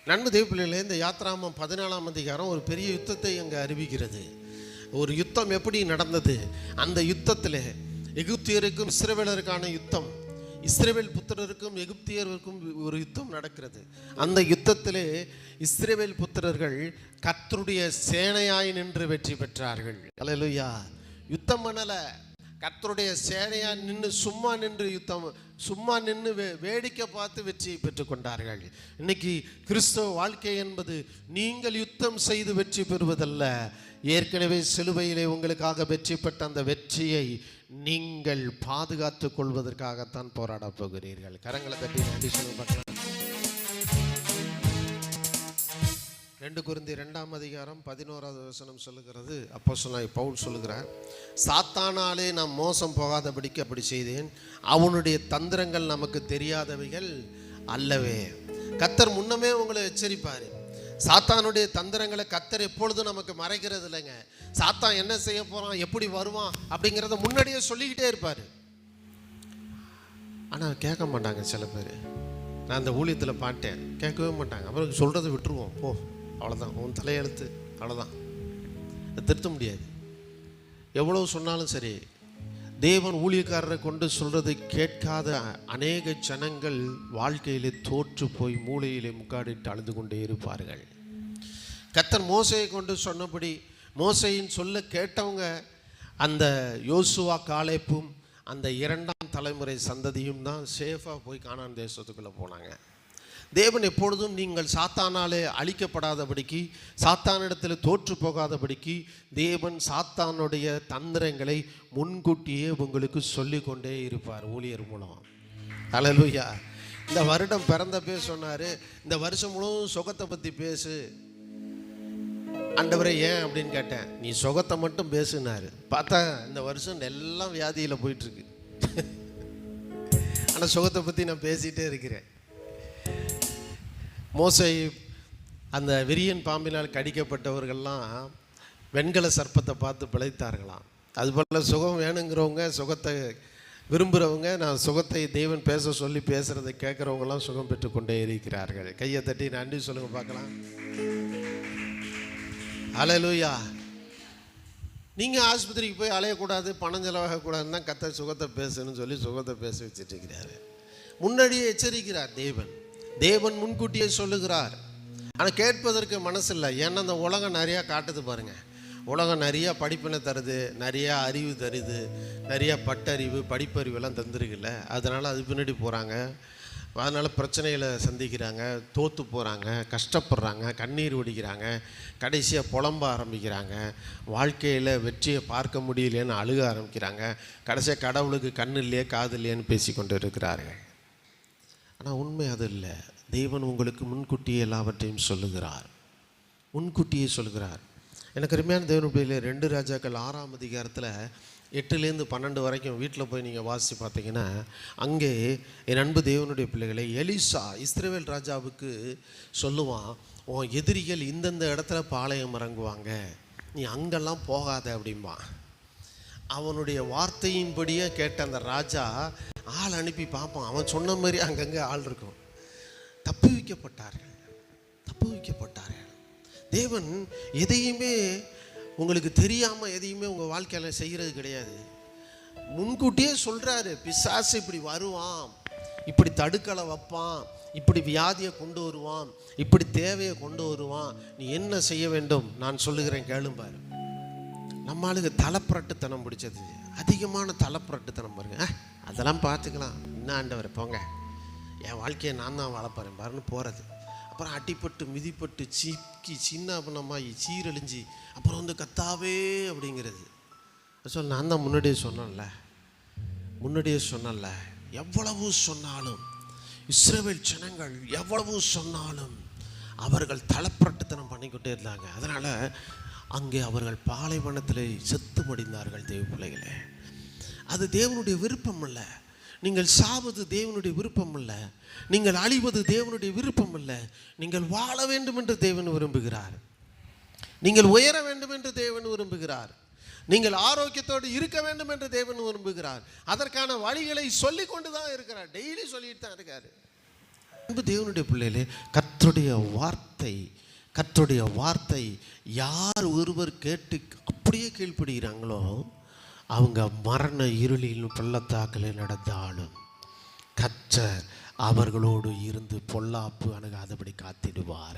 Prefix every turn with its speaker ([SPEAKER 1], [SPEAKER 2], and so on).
[SPEAKER 1] நன்மை தேவப்பிள்ளைகளே, இந்த யாத்ராமம் 14ஆம் அதிகாரம் ஒரு பெரிய யுத்தத்தை அங்கே அறிவிக்கிறது. ஒரு யுத்தம் எப்படி நடந்தது, அந்த யுத்தத்தில் எகிப்தியருக்கும் இஸ்ரவேலருக்கான யுத்தம், இஸ்ரவேல் புத்திரருக்கும் எகிப்தியருக்கும் ஒரு யுத்தம் நடக்கிறது. அந்த யுத்தத்திலே இஸ்ரவேல் புத்திரர்கள் கர்த்தருடைய சேனையாய் நின்று வெற்றி பெற்றார்கள். அல்லேலூயா. யுத்தம் பண்ணல, கர்த்தருடைய சேனையா நின்று சும்மா நின்று வேடிக்கை பார்த்து வெற்றியை பெற்றுக்கொண்டார்கள். இன்னைக்கு கிறிஸ்தவ வாழ்க்கை என்பது நீங்கள் யுத்தம் செய்து வெற்றி பெறுவதல்ல, ஏற்கனவே சிலுவையிலே உங்களுக்காக வெற்றி பெற்ற அந்த வெற்றியை நீங்கள் பாதுகாத்துக் கொள்வதற்காகத்தான் போராட போகிறீர்கள். கரங்களை தட்டி நன்றி சொல்லுங்க. 2 கொரிந்தியர் 2ஆம் அதிகாரம் 11வது வசனம் சொல்லுகிறது. அப்போஸ்தலனாகிய பவுல் சொல்லுகிறார், சாத்தானாலே நாம் மோசம் போகாதபடிக்கு அப்படி செய்தேன், அவனுடைய தந்திரங்கள் நமக்கு தெரியாதவைகள் அல்லவே. கர்த்தர் முன்னமே உங்களை எச்சரிப்பார். சாத்தானுடைய தந்திரங்களை கர்த்தர் எப்பொழுதும் நமக்கு மறைக்கிறது இல்லைங்க. சாத்தான் என்ன செய்ய போறான், எப்படி வருவான் அப்படிங்கிறத முன்னாடியே சொல்லிக்கிட்டே இருப்பார். ஆனால் கேட்க மாட்டாங்க சில பேர். நான் அந்த ஊழியத்தில் பாட்டேன், கேட்கவே மாட்டாங்க. அப்புறம் சொல்கிறத விட்டுருவோம், போ அவ்வளோதான், உன் தலையெழுத்து அவ்வளோதான், திருத்த முடியாது. எவ்வளவு சொன்னாலும் சரி, தேவன் ஊழியக்காரரை கொண்டு சொல்றதை கேட்காத அநேக ஜனங்கள் வாழ்க்கையிலே தோற்று போய் மூளையிலே முக்காடிட்டு அழுது கொண்டே இருப்பார்கள். கர்த்தர் மோசையை கொண்டு சொன்னபடி மோசையின் சொல்ல கேட்டவங்க அந்த யோசுவா காலேப்பும் அந்த 2ஆம் தலைமுறை சந்ததியும் தான் சேஃபாக போய் கானான் தேசத்துக்குள்ளே போனாங்க. தேவன் எப்பொழுதும் நீங்கள் சாத்தானாலே அழிக்கப்படாதபடிக்கு, சாத்தானிடத்தில் தோற்று போகாதபடிக்கு தேவன் சாத்தானுடைய தந்திரங்களை முன்கூட்டியே உங்களுக்கு சொல்லி கொண்டே இருப்பார் ஊழியர் மூலம். அல்லேலூயா. இந்த வருடம் பிறந்தப்பே சொன்னார், இந்த வருஷம் முழுவதும் சுகத்தை பற்றி பேசு. ஆண்டவரே ஏன் அப்படின்னு கேட்டேன். நீ சுகத்தை மட்டும் பேசுனாரு. பார்த்தா இந்த வருஷம் எல்லாம் வியாதியில் போயிட்டுருக்கு. ஆனால் சுகத்தை பற்றி நான் பேசிகிட்டே இருக்கிறேன். மோசை அந்த விரியன் பாம்பினால் கடிக்கப்பட்டவர்கள்லாம் வெண்கல சர்ப்பத்தை பார்த்து பிழைத்தார்களாம். அதுபோல் சுகம் வேணுங்கிறவங்க, சுகத்தை விரும்புகிறவங்க, நான் சுகத்தை தேவன் பேச சொல்லி பேசுகிறதை கேட்குறவங்களாம் சுகம் பெற்றுக்கொண்டே இருக்கிறார்கள். கையை தட்டி நன்றி சொல்லுங்க பார்க்கலாம். அல்லேலூயா. நீங்கள் ஆஸ்பத்திரிக்கு போய் அலையக்கூடாது, பணம் செலவாகக்கூடாதுன்னு தான் கர்த்தர் சுகத்தை பேசணும்னு சொல்லி சுகத்தை பேச வச்சுட்டு இருக்கிறாரு. முன்னாடியே எச்சரிக்கிறார் தேவன். தேவன் முன்கூட்டியே சொல்லுகிறார். ஆனால் கேட்பதற்கு மனசு இல்லை. ஏன்னா அந்த உலகம் நிறையா காட்டுது பாருங்க. உலகம் நிறையா படிப்பினை தருது, நிறையா அறிவு தருது, நிறையா பட்டறிவு படிப்பறிவெல்லாம் தந்துருக்குல்ல. அதனால் அது பின்னாடி போகிறாங்க. அதனால் பிரச்சனைகளை சந்திக்கிறாங்க, தோற்று போகிறாங்க, கஷ்டப்படுறாங்க, கண்ணீர் வடிக்கிறாங்க, கடைசியாக புலம்ப ஆரம்பிக்கிறாங்க, வாழ்க்கையில் வெற்றியை பார்க்க முடியலையேன்னு அழுக ஆரம்பிக்கிறாங்க, கடைசியாக கடவுளுக்கு கண்ணு இல்லையே காது இல்லையேன்னு பேசி கொண்டு இருக்கிறார்கள். ஆனால் உண்மை அது இல்லை. தேவன் உங்களுக்கு முன்கூட்டியே எல்லாவற்றையும் சொல்லுகிறார், முன்கூட்டியே சொல்லுகிறார். எனக்கு அருமையான தேவனுடைய பிள்ளைகளே, 2 ராஜாக்கள் 6ஆம் அதிகாரத்தில் 8லேருந்து 12 வரைக்கும் வீட்டில் போய் நீங்கள் வாசித்து பார்த்தீங்கன்னா, அங்கே என் அன்பு தேவனுடைய பிள்ளைகளை, எலிசா இஸ்ரவேல் ராஜாவுக்கு சொல்லுவான், உன் எதிரிகள் இந்தந்த இடத்துல பாளையம் இறங்குவாங்க, நீ அங்கெல்லாம் போகாத அப்படிம்பான். அவனுடைய வார்த்தையின்படியே கேட்ட அந்த ராஜா ஆள் அனுப்பி பார்ப்பான். அவன் சொன்ன மாதிரி அங்கங்கே ஆள் இருக்கும். தப்பு வைக்கப்பட்டார்கள். தேவன் எதையுமே உங்களுக்கு தெரியாமல் எதையுமே உங்கள் வாழ்க்கையில் செய்கிறது கிடையாது. முன்கூட்டியே சொல்கிறாரு, பிசாசு இப்படி வருவான், இப்படி தடுக்கலை வைப்பான், இப்படி வியாதியை கொண்டு வருவான், இப்படி தேவையை கொண்டு வருவான், நீ என்ன செய்ய வேண்டும் நான் சொல்லுகிறேன் கேளும்பாரு. நம்மளுக்கு தலைப்புரட்டுத்தனம் பிடிச்சது, அதிகமான தலைப்புரட்டுத்தனம் பாருங்க. அதெல்லாம் பார்த்துக்கலாம், என்ன ஆண்டவர் போங்க, என் வாழ்க்கையை நான் தான் வளர்ப்பறேன் பாருன்னு போகிறது. அப்புறம் அடிப்பட்டு மிதிப்பட்டு சீக்கி சின்ன பண்ணமாகி சீரழிஞ்சி அப்புறம் வந்து கத்தாவே அப்படிங்கிறது. சொல்ல நான் தான் முன்னாடியே சொன்னேன்ல, எவ்வளவு சொன்னாலும் இஸ்ரவேல் ஜனங்கள் எவ்வளவு சொன்னாலும் அவர்கள் தலைப்புரட்டுத்தனம் பண்ணிக்கிட்டே இருந்தாங்க. அதனால் அங்கே அவர்கள் பாலைவனத்தில் செத்து மடிந்தார்கள். தேவ பிள்ளைகளே, அது தேவனுடைய விருப்பம் அல்ல. நீங்கள் சாவது தேவனுடைய விருப்பம் அல்ல. நீங்கள் அழிவது தேவனுடைய விருப்பம் அல்ல. நீங்கள் வாழ வேண்டும் என்று தேவன் விரும்புகிறார். நீங்கள் உயர வேண்டும் என்று தேவன் விரும்புகிறார். நீங்கள் ஆரோக்கியத்தோடு இருக்க வேண்டும் என்று தேவன் விரும்புகிறார். அதற்கான வழிகளை சொல்லி கொண்டு தான் இருக்கிறார். டெய்லி சொல்லிட்டு தான் இருக்காரு. அன்பு தேவனுடைய பிள்ளைகளே, கர்த்தருடைய வார்த்தை யார் ஒருவர் கேட்டு அப்படியே கீழ்ப்படுகிறாங்களோ அவங்க மரண இருளிலும் பள்ளத்தாக்கில் நடந்தாலும் கர்த்தர் அவர்களோடு இருந்து பொல்லாப்பு அணுகாதபடி காத்திடுவார்.